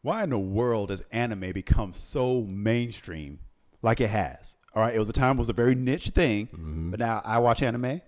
Why in the world has anime become so mainstream like it has? All right, it was a time it was a very niche thing, but now I watch anime.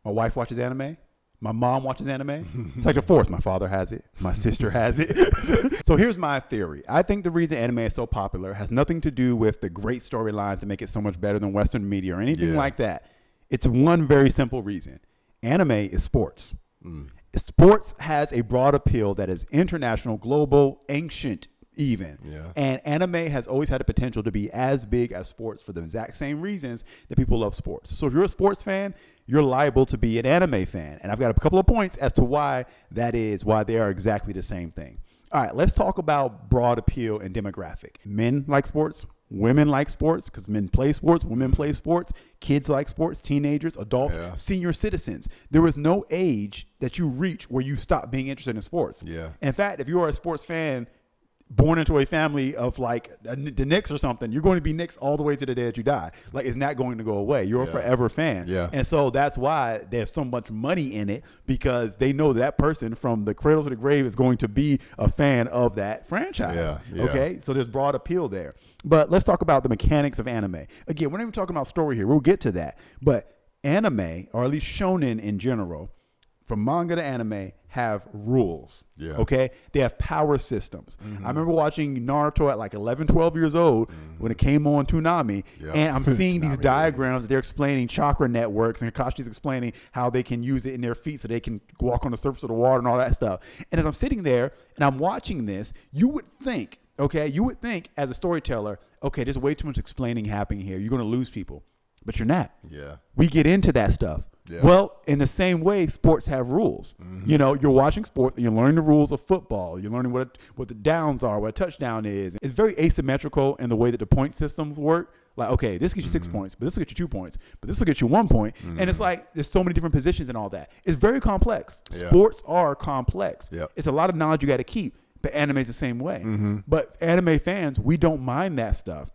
My wife watches anime. My mom watches anime. It's like the fourth. My father has it. My sister has it. So here's my theory. I think the reason anime is so popular has nothing to do with the great storylines that make it so much better than Western media or anything like that. It's one very simple reason. Anime is sports. Sports has a broad appeal that is international, global, ancient even. And anime has always had the potential to be as big as sports for the exact same reasons that people love sports. So if you're a sports fan, you're liable to be an anime fan. And I've got a couple of points as to why that is, why they are exactly the same thing. All right, let's talk about broad appeal and demographic. Men like sports. Women like sports because men play sports, women play sports, kids like sports, teenagers, adults, senior citizens. There is no age that you reach where you stop being interested in sports. In fact, if you are a sports fan born into a family of like the Knicks or something, you're going to be Knicks all the way to the day that you die. Like, it's not going to go away. You're a forever fan. And so that's why there's so much money in it, because they know that person from the cradle to the grave is going to be a fan of that franchise. Okay, so there's broad appeal there. But let's talk about the mechanics of anime. Again, we're not even talking about story here. We'll get to that. But anime, or at least shonen in general, from manga to anime, have rules. Okay? They have power systems. I remember watching Naruto at like 11, 12 years old when it came on Toonami, and I'm seeing these diagrams. They're explaining chakra networks, and Kakashi's explaining how they can use it in their feet so they can walk on the surface of the water and all that stuff. And as I'm sitting there and I'm watching this, you would think as a storyteller, okay, there's way too much explaining happening here. You're going to lose people. But you're not. We get into that stuff. Well, in the same way, sports have rules. You know, you're watching sports and you're learning the rules of football. You're learning what the downs are, what a touchdown is. It's very asymmetrical in the way that the point systems work. Like, okay, this gets you 6 points, but this will get you 2 points, but this will get you 1 point. And it's like there's so many different positions and all that. It's very complex. Sports are complex. It's a lot of knowledge you got to keep. But anime's the same way. But anime fans, we don't mind that stuff.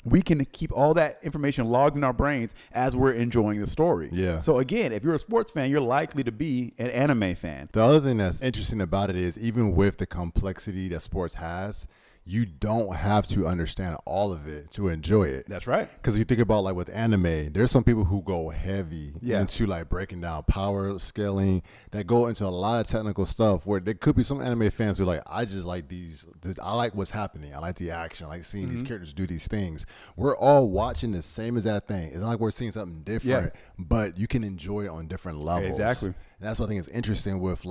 We can keep all that information logged in our brains as we're enjoying the story. So again, if you're a sports fan, you're likely to be an anime fan. The other thing that's interesting about it is, even with the complexity that sports has, you don't have to understand all of it to enjoy it. That's right. Because you think about, like, with anime, there's some people who go heavy into like breaking down power scaling, that go into a lot of technical stuff, where there could be some anime fans who are like, I just like I like what's happening. I like the action. I like seeing these characters do these things. We're all watching the same as that thing. It's not like we're seeing something different, but you can enjoy it on different levels. Exactly. And that's what I think is interesting with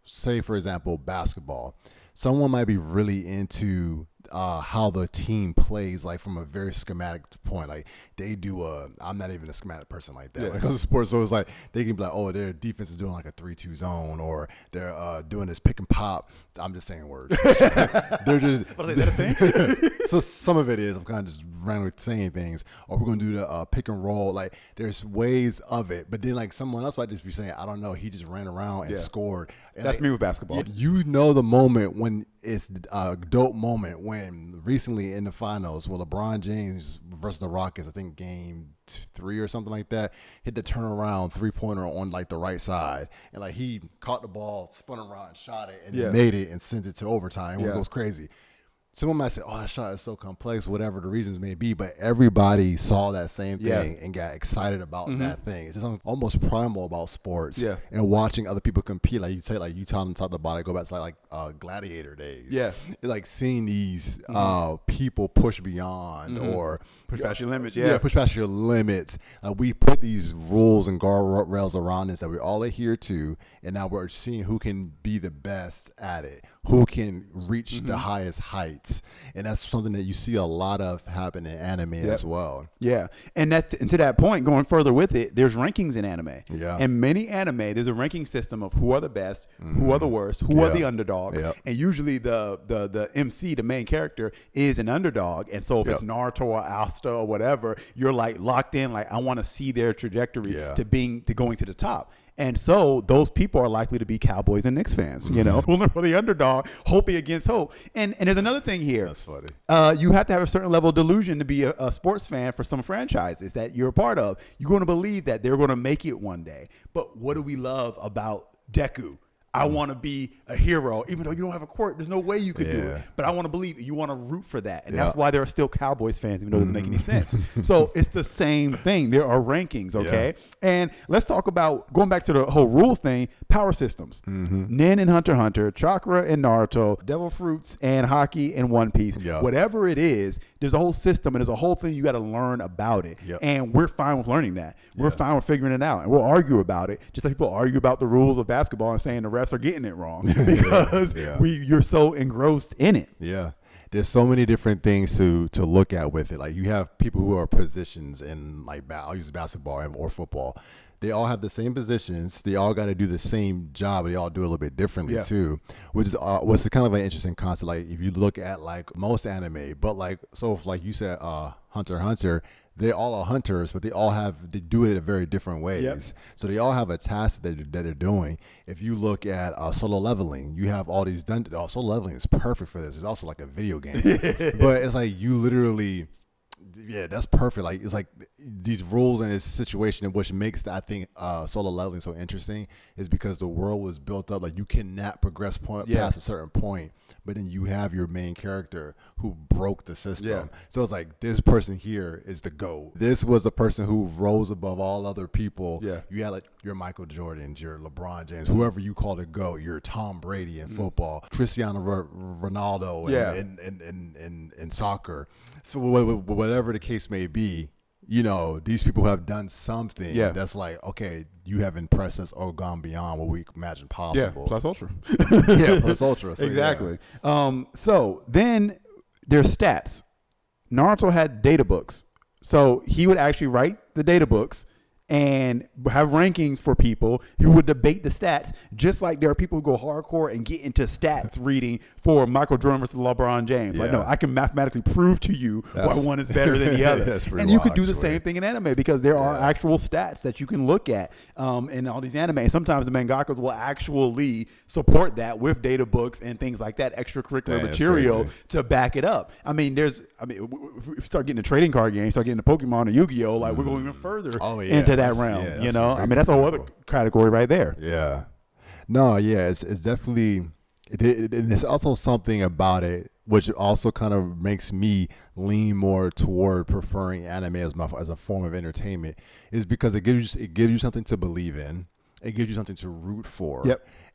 say, for example, basketball. Someone might be really into how the team plays, like from a very schematic point. Like, they do I'm not even a schematic person like that when it comes to sports. So it's like they can be like, oh, their defense is doing like a 3-2 zone, or they're doing this pick and pop. I'm just saying words. They're just. Is that a thing? So some of it is, I'm kind of just randomly saying things. Or we're going to do the pick and roll. Like, there's ways of it. But then, like, someone else might just be saying, I don't know, he just ran around and scored. And that's like, me with basketball. You know the moment when it's a dope moment, when recently in the finals, when LeBron James versus the Rockets, I think game 3 or something like that, hit the turnaround 3-pointer on like the right side, and like he caught the ball, spun around, shot it, and he made it and sent it to overtime. It goes crazy. Someone might say, oh, that shot is so complex, whatever the reasons may be, but everybody saw that same thing and got excited about that thing. It's just something almost primal about sports and watching other people compete. Like you say, like you talked about it, go back to like gladiator days. Like seeing these people push beyond or push past your limits. Push past your limits. We put these rules and guardrails around us that we all adhere to, and now we're seeing who can be the best at it, who can reach the highest heights. And that's something that you see a lot of happen in anime as well. And to that point, going further with it, there's rankings in anime. And many anime, there's a ranking system of who are the best, who are the worst, who are the underdogs. And usually the MC, the main character, is an underdog. And so if it's Naruto or Asta or whatever, you're like locked in, like, I want to see their trajectory to going to the top. And so those people are likely to be Cowboys and Knicks fans, you know, pulling for the underdog, hoping against hope. And there's another thing here. That's funny. You have to have a certain level of delusion to be a sports fan for some franchises that you're a part of. You're going to believe that they're going to make it one day. But what do we love about Deku? I want to be a hero, even though you don't have a quirk. There's no way you could do it. But I want to believe it. You want to root for that. And that's why there are still Cowboys fans, even though it doesn't make any sense. So it's the same thing. There are rankings, okay? And let's talk about, going back to the whole rules thing, power systems. Nin and Hunter x Hunter, Chakra and Naruto, Devil Fruits and Hockey and One Piece. Whatever it is, there's a whole system and there's a whole thing you got to learn about it. And we're fine with learning that. We're fine with figuring it out. And we'll argue about it, just like people argue about the rules of basketball and saying the refs are getting it wrong because you're so engrossed in it. There's so many different things to look at with it. Like you have people who are positions in like I'll use basketball or football. They all have the same positions. They all got to do the same job, but they all do it a little bit differently too, which is what's kind of an interesting concept. Like if you look at like most anime, but like so if like you said Hunter x Hunter, they all are hunters, but they do it in very different ways. So they all have a task that they're doing. If you look at Solo Leveling, you have all these Solo Leveling is perfect for this. It's also like a video game, but it's like you literally. Yeah, that's perfect. Like it's like these rules and this situation, which makes I think Solo Leveling so interesting, is because the world was built up like you cannot progress past a certain point, but then you have your main character who broke the system. So it's like this person here is the GOAT. This was a person who rose above all other people. You had like your Michael Jordans, your LeBron James, whoever you call the GOAT, your Tom Brady in football, Cristiano Ronaldo in soccer. So whatever the case may be, you know, these people have done something that's like, okay, you have impressed us or gone beyond what we imagine possible. Plus ultra. Plus ultra. So exactly. So then there's stats. Naruto had data books. So he would actually write the data books and have rankings for people who would debate the stats, just like there are people who go hardcore and get into stats reading for Michael Jordan versus LeBron James. Like, no, I can mathematically prove to you why one is better than the other. And you could do the same thing in anime because there are actual stats that you can look at in all these anime. Sometimes the mangakas will actually support that with data books and things like that, extracurricular material to back it up. I mean, if we start getting a trading card game, start getting a Pokemon or Yu-Gi-Oh, like we're going even further into that realm, you know? I mean, that's a whole other category right there. It's definitely, it's also something about it which also kind of makes me lean more toward preferring anime as a form of entertainment, is because it gives you something to believe in. It gives you something to root for.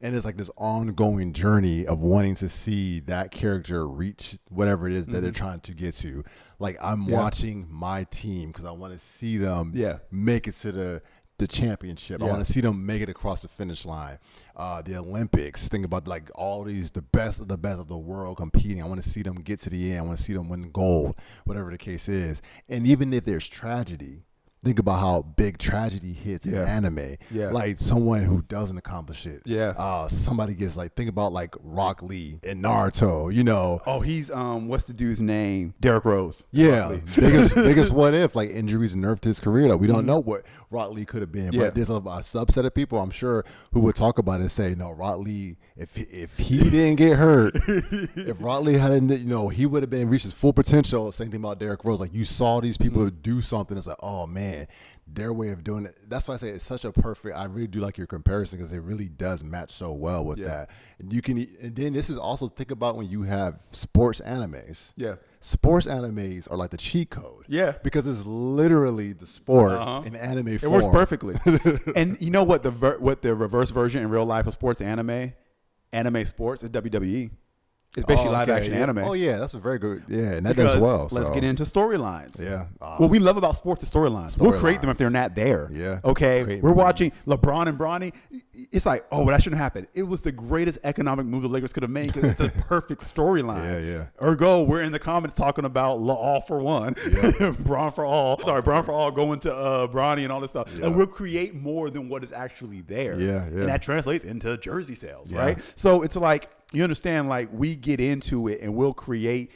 And it's like this ongoing journey of wanting to see that character reach whatever it is that they're trying to get to. Like I'm watching my team because I want to see them make it to the championship. I want to see them make it across the finish line. The Olympics, think about like all these, the best of the world competing. I want to see them get to the end. I want to see them win gold, whatever the case is. And even if there's tragedy, think about how big tragedy hits in anime. Like someone who doesn't accomplish it. Somebody gets like, think about like Rock Lee in Naruto, you know. Oh, he's what's the dude's name? Derrick Rose. Biggest what if, like injuries nerfed his career. Like we don't know what Rock Lee could have been. But there's a subset of people I'm sure who would talk about it and say, no, Rock Lee, if he didn't get hurt, if Rock Lee hadn't, you know, he would have been reached his full potential. Same thing about Derrick Rose. Like you saw these people do something. It's like, oh man, their way of doing it. That's why I say it's such a perfect. I really do like your comparison because it really does match so well with that. And you can, and then this is also, think about when you have sports animes. Sports animes are like the cheat code. Because it's literally the sport in anime form. It works perfectly. And you know what the reverse version in real life of sports anime sports is WWE. It's basically live action anime. Oh yeah, that's a very good. And that does well. Let's get into storylines. What we love about sports is storylines. We'll create them if they're not there. Okay. We're watching LeBron and Bronny. It's like, oh, that shouldn't happen. It was the greatest economic move the Lakers could have made because it's a perfect storyline. Ergo, we're in the comments talking about all for one, Bron for all. Sorry, Bron for all going to Bronny and all this stuff. And we'll create more than what is actually there. And that translates into jersey sales, right? So it's like, you understand, like we get into it and we'll create.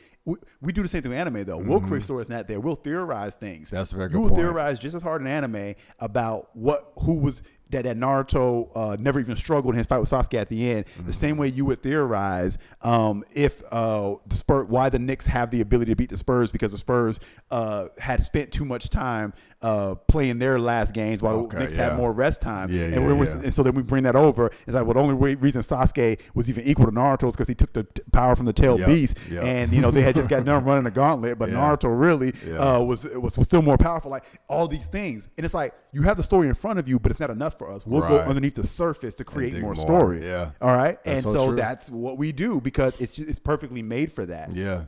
We do the same thing with anime, though. We'll create stories not there. We'll theorize things. That's a very good point. You will theorize just as hard in anime about who was that Naruto never even struggled in his fight with Sasuke at the end. The same way you would theorize if why the Knicks have the ability to beat the Spurs because the Spurs had spent too much time playing their last games while the Knicks had more rest time. And so then we bring that over. It's like, well, the only reason Sasuke was even equal to Naruto is because he took the power from the tail beast. And, they had just got done running the gauntlet, but Naruto really was still more powerful. Like all these things. And it's like, you have the story in front of you, but it's not enough for us. We'll go underneath the surface to create more story. Yeah. All right. That's and so that's what we do because it's perfectly made for that. Yeah.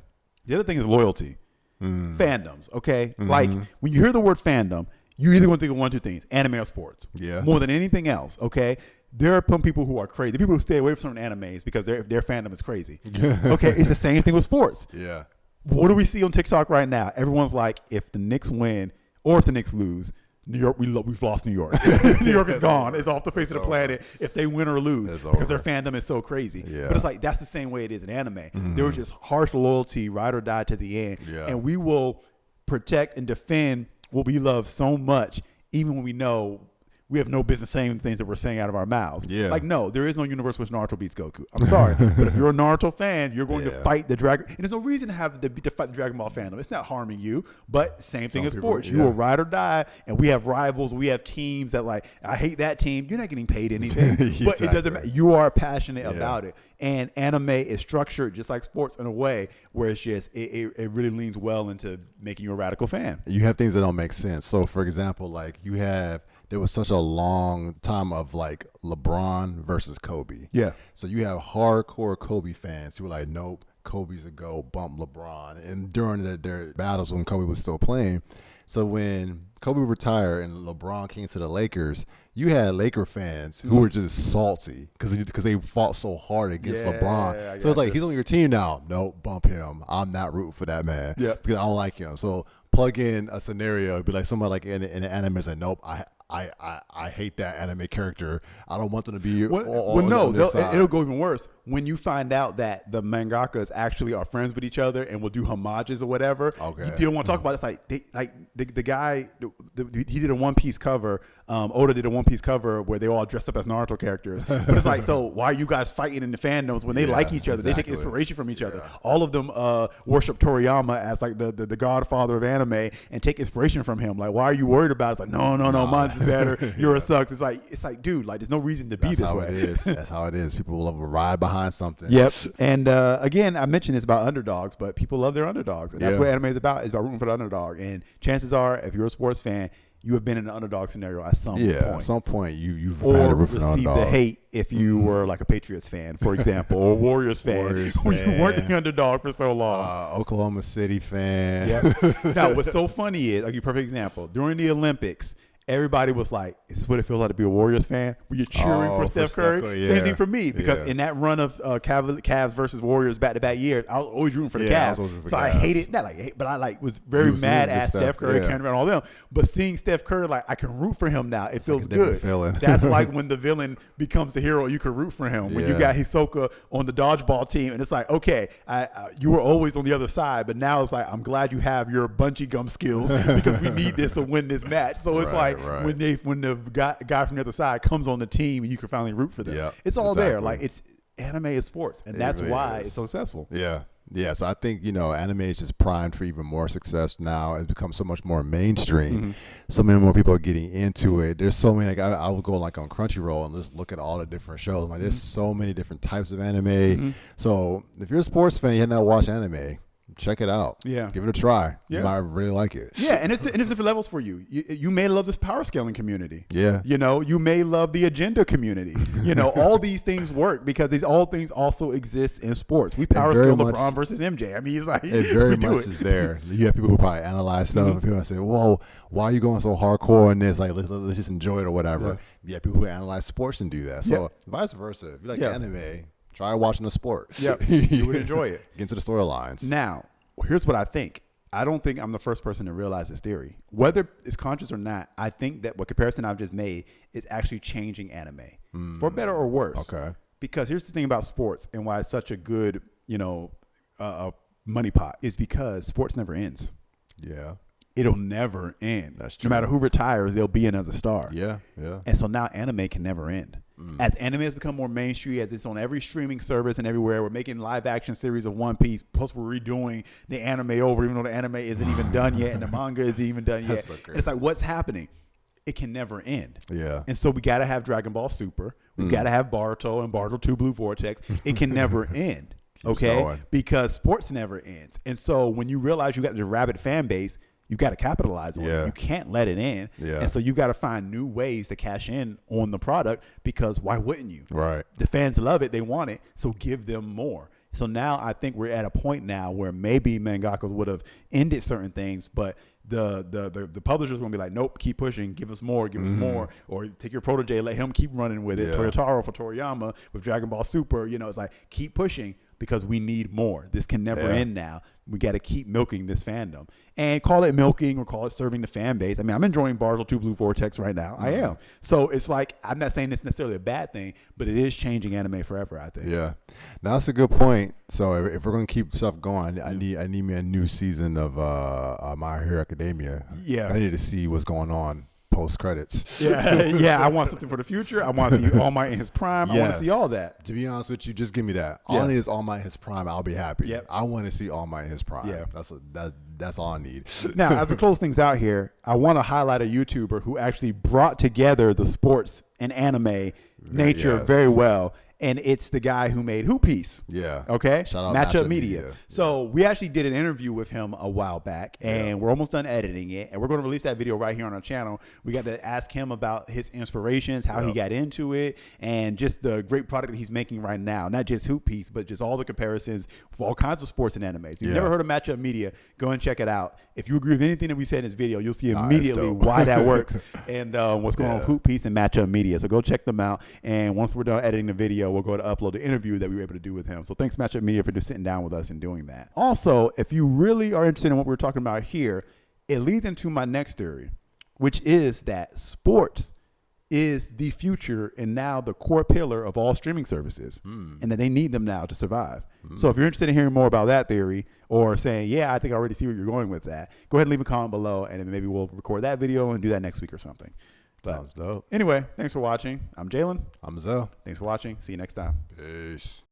The other thing is loyalty. Fandoms. Okay. Like when you hear the word fandom, you either want to think of one or two things: anime or sports. Yeah. More than anything else. Okay. There are some people who are crazy. People who stay away from certain animes because their fandom is crazy. Okay. It's the same thing with sports. Yeah. What do we see on TikTok right now? Everyone's like, if the Knicks win or if the Knicks lose, New York, we've lost New York. New York is gone. It's off the face of the planet if they win or lose because their fandom is so crazy. Yeah. But it's like that's the same way it is in anime. There was just harsh loyalty, ride or die to the end. Yeah. And we will protect and defend what we love so much, even when we know we have no business saying the things that we're saying out of our mouths. Yeah. Like, no, there is no universe in which Naruto beats Goku. I'm sorry. But if you're a Naruto fan, you're going to fight the Dragon. And there's no reason to fight the Dragon Ball fandom. It's not harming you. But same thing as sports. You will ride or die. And we have rivals. We have teams that like, I hate that team. You're not getting paid anything. But it doesn't matter. You are passionate about it. And anime is structured just like sports in a way where it's just, it really leans well into making you a radical fan. You have things that don't make sense. So, for example, like there was such a long time of like LeBron versus Kobe. Yeah. So you have hardcore Kobe fans who were like, nope, Kobe's a go, bump LeBron. And during their battles when Kobe was still playing. So when Kobe retired and LeBron came to the Lakers, you had Laker fans who were just salty because they fought so hard against LeBron. So it's like, he's on your team now. Nope, bump him. I'm not rooting for that man because I don't like him. So plug in a scenario, it'd be like somebody like in the anime is like, nope, I hate that anime character. I don't want them to be on this side. It'll go even worse when you find out that the mangakas actually are friends with each other and will do homages or whatever. Okay. You don't want to talk about it. It's like the guy, he did a One Piece cover. Oda did a One Piece cover where they all dressed up as Naruto characters. But it's like, so why are you guys fighting in the fandoms when they like each other? Exactly. They take inspiration from each other. All of them worship Toriyama as like the godfather of anime and take inspiration from him. Like, why are you worried about it? It's like, no, mine's better. Yours sucks. It's like, dude, like there's no reason to be this way. That's how it is. People love to ride behind something. Yep. And again, I mentioned this about underdogs, but people love their underdogs. And that's what anime is about. It's about rooting for the underdog. And chances are, if you're a sports fan, you have been in an underdog scenario at some point. Yeah, at some point you've or had to root for an received underdog. the hate if you were like a Patriots fan, for example, or Warriors fan. When you weren't the underdog for so long. Oklahoma City fan. Yep. Now, what's so funny is, I'll give you a perfect example. During the Olympics, everybody was like, is this what it feels like to be a Warriors fan? Were you cheering for Steph Curry? Same thing for me, because in that run of Cavs versus Warriors back-to-back years, I was always rooting for the Cavs. So I hated, but I was very mad at Steph Curry, Kevin Durant, all them. But seeing Steph Curry, like, I can root for him now. It feels good. That's like when the villain becomes the hero, you can root for him. When you got Hisoka on the dodgeball team, and it's like, okay, you were always on the other side, but now it's like, I'm glad you have your bungee gum skills because we need this to win this match. So it's like, when the guy from the other side comes on the team and you can finally root for them. Yeah, it's all there. Like, it's anime is sports, and that's really why it's so successful. Yeah, so I think, anime is just primed for even more success now. It's become so much more mainstream. So many more people are getting into it. There's so many, like I would go like on Crunchyroll and just look at all the different shows. Like, there's so many different types of anime. So if you're a sports fan, you have not watched anime, check it out. Yeah. Give it a try. Yeah. You might really like it. Yeah, and it's different levels for you. You may love this power scaling community. Yeah. You may love the agenda community. All these things work because these all things also exist in sports. We power scale LeBron versus MJ. I mean, it's like, it very much is there. You have people who probably analyze stuff and people say, whoa, why are you going so hardcore in this? Like, let's just enjoy it or whatever. Yeah, people who analyze sports and do that. So vice versa. If you like anime, try watching the sport. Yep. You would enjoy it. Get into the storylines. Now, here's what I think. I don't think I'm the first person to realize this theory. Whether it's conscious or not, I think that what comparison I've just made is actually changing anime for better or worse. Okay. Because here's the thing about sports and why it's such a good, money pot is because sports never ends. Yeah. It'll never end. That's true. No matter who retires, there'll be another star. Yeah, yeah. And so now anime can never end. As anime has become more mainstream, as it's on every streaming service and everywhere, we're making live action series of One Piece. Plus, we're redoing the anime over, even though the anime isn't even done yet and the manga isn't even done yet. So it's like, what's happening? It can never end. Yeah. And so we got to have Dragon Ball Super. We got to have Baruto and Baruto 2 Blue Vortex. It can never end. Okay? Going. Because sports never ends. And so when you realize you got this rabid fan base, you got to capitalize on it. You can't let it in. Yeah. And so you got to find new ways to cash in on the product, because why wouldn't you? Right. The fans love it. They want it. So give them more. So now I think we're at a point now where maybe mangakas would have ended certain things, but the publishers are going to be like, nope, keep pushing, give us more, or take your protege, let him keep running with it. Toyotaro for Toriyama with Dragon Ball Super, it's like, keep pushing, because we need more. This can never end now. We got to keep milking this fandom, and call it milking or call it serving the fan base. I mean, I'm enjoying Baruto 2 Blue Vortex right now. I am. So it's like, I'm not saying it's necessarily a bad thing, but it is changing anime forever, I think. Yeah. Now, that's a good point. So if we're going to keep stuff going, I need me a new season of My Hero Academia. Yeah. I need to see what's going on post credits. Yeah. I want something for the future. I want to see All Might in his prime. I want to see all that. To be honest with you, just give me that. All I need is All Might in his prime. I'll be happy. Yep. I want to see All Might in his prime. Yeah. That's all I need. Now, as we close things out here, I want to highlight a YouTuber who actually brought together the sports and anime nature very well. And it's the guy who made Who Piece. Yeah. Okay. Shout out Matchup Media. So we actually did an interview with him a while back, and we're almost done editing it, and we're going to release that video right here on our channel. We got to ask him about his inspirations, how he got into it, and just the great product that he's making right now. Not just Who Piece, but just all the comparisons for all kinds of sports and animes. If you've never heard of Matchup Media, go and check it out. If you agree with anything that we said in this video, you'll see immediately why that works and what's going on with Who Piece and Matchup Media. So go check them out, and once we're done editing the video, we'll go to upload the interview that we were able to do with him. So thanks, Matchup Media, for just sitting down with us and doing that. Also, if you really are interested in what we're talking about here, it leads into my next theory, which is that sports is the future and now the core pillar of all streaming services, and that they need them now to survive. So if you're interested in hearing more about that theory, or saying, yeah, I think I already see where you're going with that, go ahead and leave a comment below, and then maybe we'll record that video and do that next week or something. But Sounds dope. anyway, thanks for watching. I'm Jalen. I'm Zoe. Thanks for watching. See you next time. Peace.